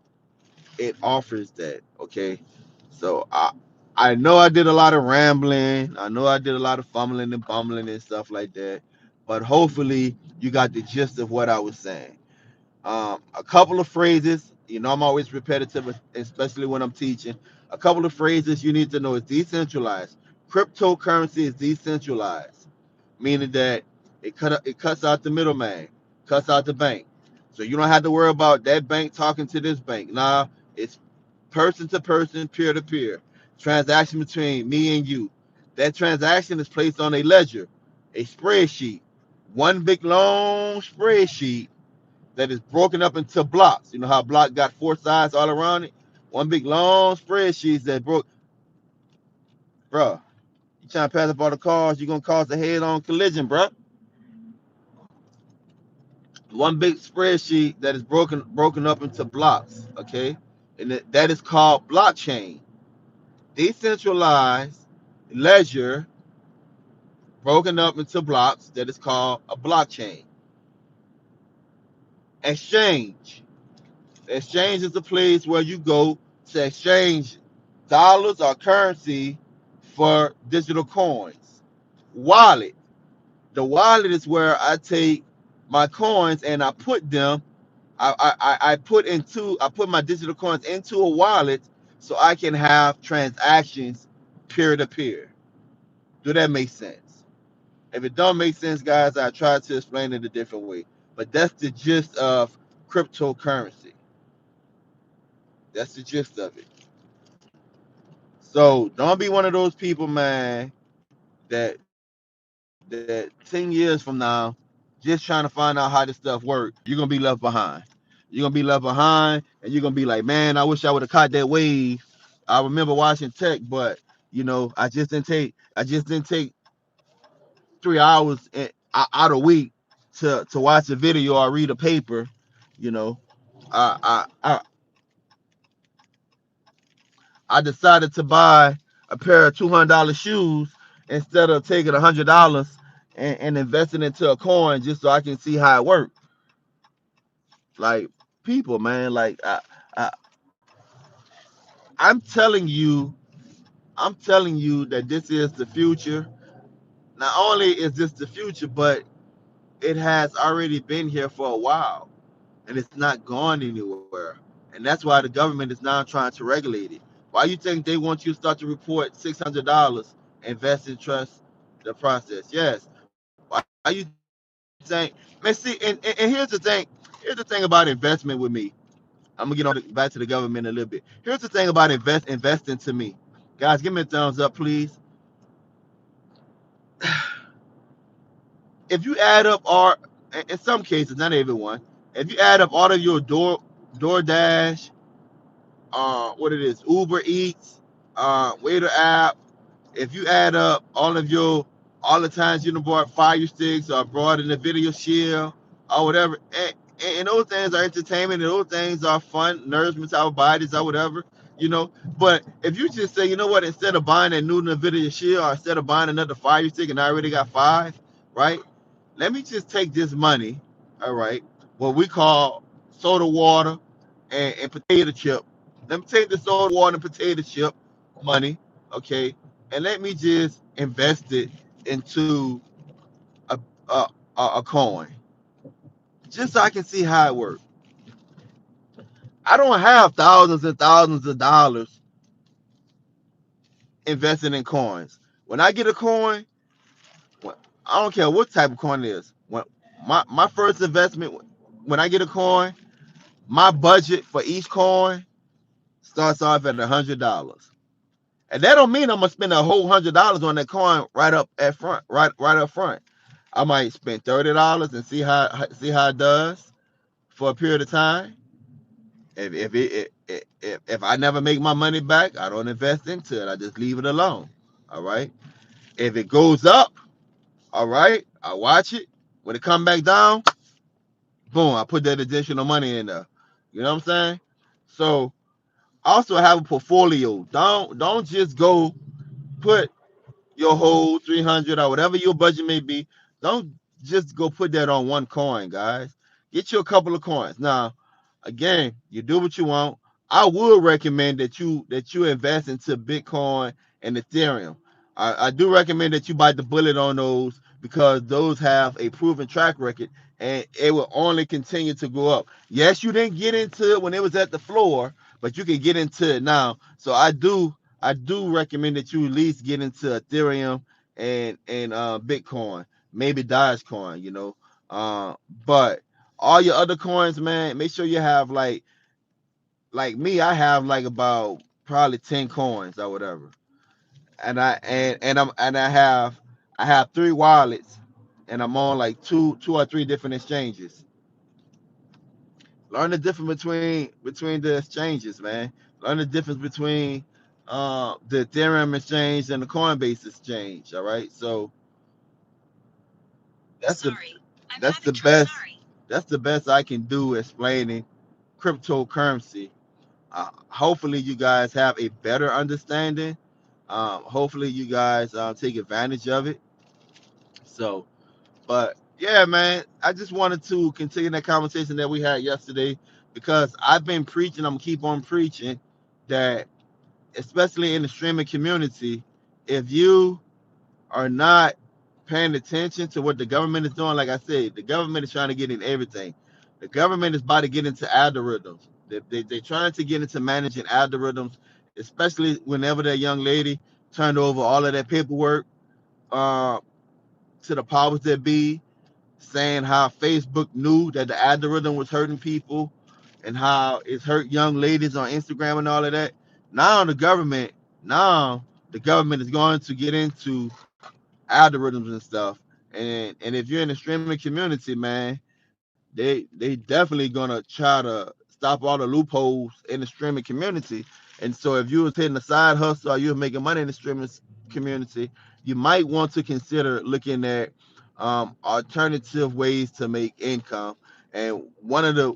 It offers that. Okay, so I know I did a lot of rambling. I know I did a lot of fumbling and bumbling and stuff like that, but hopefully you got the gist of what I was saying. A couple of phrases, I'm always repetitive, especially when I'm teaching. A couple of phrases you need to know is decentralized. Cryptocurrency is decentralized, meaning that it cuts out the middleman, cuts out the bank. So you don't have to worry about that bank talking to this bank. Nah, it's person to person, peer to peer. Transaction between me and you. That transaction is placed on a ledger, a spreadsheet, one big long spreadsheet that is broken up into blocks. You know how a block got four sides all around it? One big long spreadsheet that broke. Bruh, you trying to pass up all the cars, you're going to cause a head-on collision, bruh. One big spreadsheet that is broken up into blocks, okay? And that is called blockchain. Decentralized ledger broken up into blocks that is called a blockchain. Exchange. Exchange is a place where you go to exchange dollars or currency for digital coins. Wallet. The wallet is where I take my coins and I put them. I put my digital coins into a wallet so I can have transactions peer to peer. Do that make sense? If it don't make sense, guys, I try to explain it a different way. But that's the gist of cryptocurrency. That's the gist of it. So don't be one of those people, man, that 10 years from now, just trying to find out how this stuff works, you're gonna be left behind. You're gonna be left behind, and you're gonna be like, man, I wish I would have caught that wave. I remember watching tech, but I just didn't take 3 hours out a week to watch a video or read a paper. You know, I I decided to buy a pair of $200 shoes instead of taking $100 and investing into a coin just so I can see how it works. Like people, man, like I I'm telling you, I'm telling you that this is the future. Not only is this the future, but it has already been here for a while, and it's not gone anywhere. And that's why the government is now trying to regulate it. Why you think they want you to start to report $600, invest in trust the process? Yes. Why you think? Man, see, and here's the thing. Here's the thing about investment with me. I'm gonna get back to the government in a little bit. Here's the thing about investing to me. Guys, give me a thumbs up, please. If you add up all, in some cases, not everyone, if you add up all of your DoorDash, what it is, Uber Eats, Waiter app, if you add up all the times you done bought fire sticks or brought in a video shield or whatever, and those things are entertainment and those things are fun, nourishment to our bodies or whatever, you know. But if you just say, you know what, instead of buying that new video shield or instead of buying another fire stick and I already got five, right? Let me just take this money, all right, what we call soda water and potato chip. Let me take the soda water and potato chip money, okay, and let me just invest it into a a, a coin, just so I can see how it works. I don't have thousands and thousands of dollars invested in coins. When I get a coin, I don't care what type of coin it is. When my first investment, when I get a coin, my budget for each coin starts off at $100. And that don't mean I'm gonna spend a whole $100 on that coin right up at front, right up front. I might spend $30 and see how it does for a period of time. If I never make my money back, I don't invest into it. I just leave it alone. All right. If it goes up, all right, I watch it. When it come back down, boom, I put that additional money in there. You know what I'm saying? So also have a portfolio. Don't just go put your whole 300 or whatever your budget may be. Don't just go put that on one coin, guys. Get you a couple of coins. Now, again, you do what you want. I would recommend that you invest into Bitcoin and Ethereum. I do recommend that you bite the bullet on those because those have a proven track record and it will only continue to go up. Yes, you didn't get into it when it was at the floor, but you can get into it now. So I do recommend that you at least get into Ethereum and Bitcoin, maybe Dogecoin, Uh, but all your other coins, man, make sure you have like me, I have like about probably 10 coins or whatever. And I have 3 wallets and I'm on like two or three different exchanges. Learn the difference between the exchanges, man. Learn the difference between the Ethereum exchange and the Coinbase exchange. All right, so that's the that's the best that's the best I can do explaining cryptocurrency. Hopefully, you guys have a better understanding. Hopefully, you guys take advantage of it. So, but yeah, man, I just wanted to continue that conversation that we had yesterday because I've been preaching. I'm gonna keep on preaching that, especially in the streaming community, if you are not paying attention to what the government is doing, like I said, the government is trying to get in everything. The government is about to get into algorithms. They're trying to get into managing algorithms, especially whenever that young lady turned over all of that paperwork uh, to the powers that be, saying how Facebook knew that the algorithm was hurting people and how it's hurt young ladies on Instagram and all of that. Now now the government is going to get into algorithms and stuff. And if you're in the streaming community, man, they definitely gonna try to stop all the loopholes in the streaming community. And so if you was hitting a side hustle or you were making money in the streaming community, you might want to consider looking at alternative ways to make income. And one of the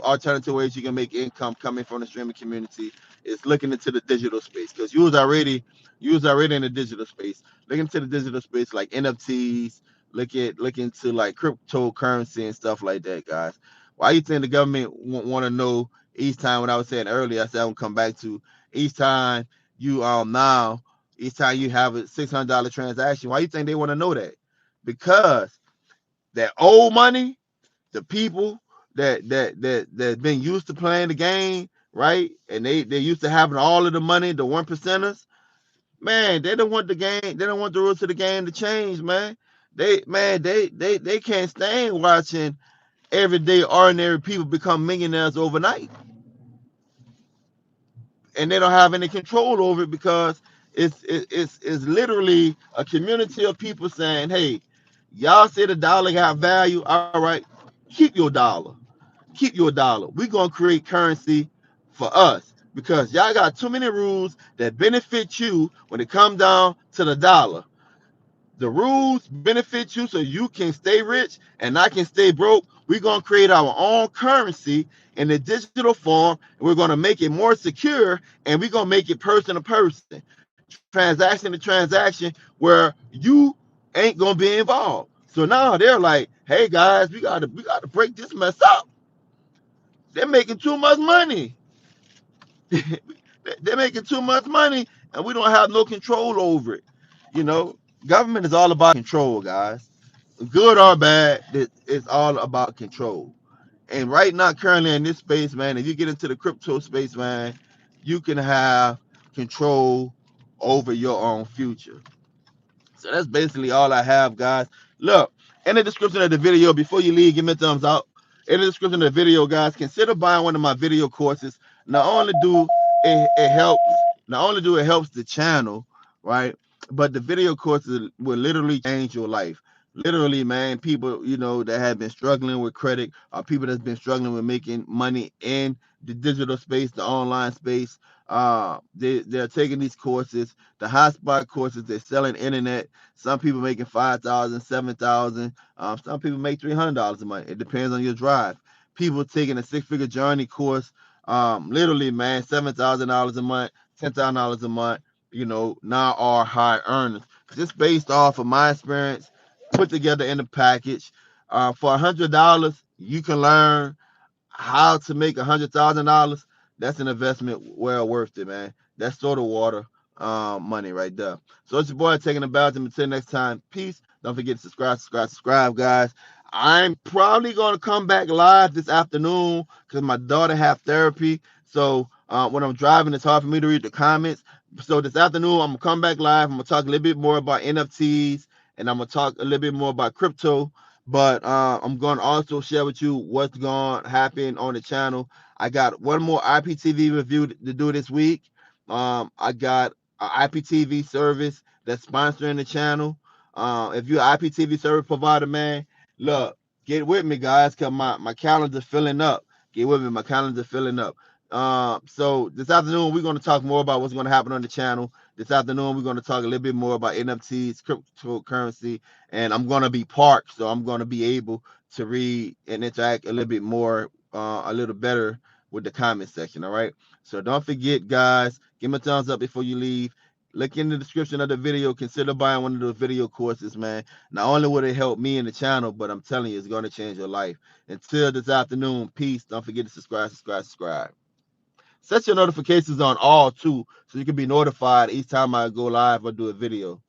alternative ways you can make income coming from the streaming community is looking into the digital space because you was already in the digital space. Look into the digital space like NFTs, look into like cryptocurrency and stuff like that, guys. Why you think the government want to know each time? What I was saying earlier, I said I would come back to each time you now each time you have a $600 transaction. Why you think they want to know that? Because that old money, the people that been used to playing the game, right? And they used to having all of the money, the 1%ers. Man, they don't want the game. They don't want the rules of the game to change, man. They can't stand watching everyday ordinary people become millionaires overnight, and they don't have any control over it because it's literally a community of people saying, "Hey, y'all say the dollar got value. All right, keep your dollar, keep your dollar. We're gonna create currency for us because y'all got too many rules that benefit you when it comes down to the dollar. The rules benefit you so you can stay rich and I can stay broke. We're going to create our own currency in the digital form. And we're going to make it more secure and we're going to make it person to person, transaction to transaction, where you ain't going to be involved. So now they're like, hey guys, we got to break this mess up. They're making too much money. They're making too much money and we don't have no control over it. You know, government is all about control, guys. Good or bad, it's all about control. And right now, currently in this space, man, if you get into the crypto space, man, you can have control over your own future. So that's basically all I have, guys. Look, in the description of the video, before you leave, give me a thumbs up. In the description of the video, guys, consider buying one of my video courses. Not only do it helps, not only do it helps the channel, right? But the video courses will literally change your life. Literally, man, people, that have been struggling with credit, or people that's been struggling with making money in the digital space, the online space. They're taking these courses, the hotspot courses. They're selling internet. Some people making 5,000, 7,000. Some people make $300 a month. It depends on your drive. People taking a six-figure journey course. Literally, man, $7,000 a month, $10,000 a month. Now are high earners. Just based off of my experience put together in the package. For $100, you can learn how to make $100,000. That's an investment well worth it, man. That's sort of water money right there. So it's your boy taking the Belgium. Until next time, peace. Don't forget to subscribe, guys. I'm probably gonna come back live this afternoon because my daughter have therapy. So when I'm driving, it's hard for me to read the comments. So this afternoon, I'm gonna come back live. I'm gonna talk a little bit more about NFTs, and I'm gonna talk a little bit more about crypto. But I'm going to also share with you what's going to happen on the channel. I got one more IPTV review to do this week. I got an IPTV service that's sponsoring the channel. If you're an IPTV service provider, man, look, get with me, guys, because my calendar's filling up. Get with me, my calendar's filling up. So this afternoon, we're going to talk more about what's going to happen on the channel. This afternoon, we're going to talk a little bit more about NFTs, cryptocurrency, and I'm going to be parked, so I'm going to be able to read and interact a little bit more, a little better with the comment section. All right. So don't forget, guys, give me a thumbs up before you leave. Look in the description of the video. Consider buying one of those video courses, man. Not only will it help me in the channel, but I'm telling you, it's going to change your life. Until this afternoon, peace. Don't forget to subscribe. Set your notifications on all too, so you can be notified each time I go live or do a video.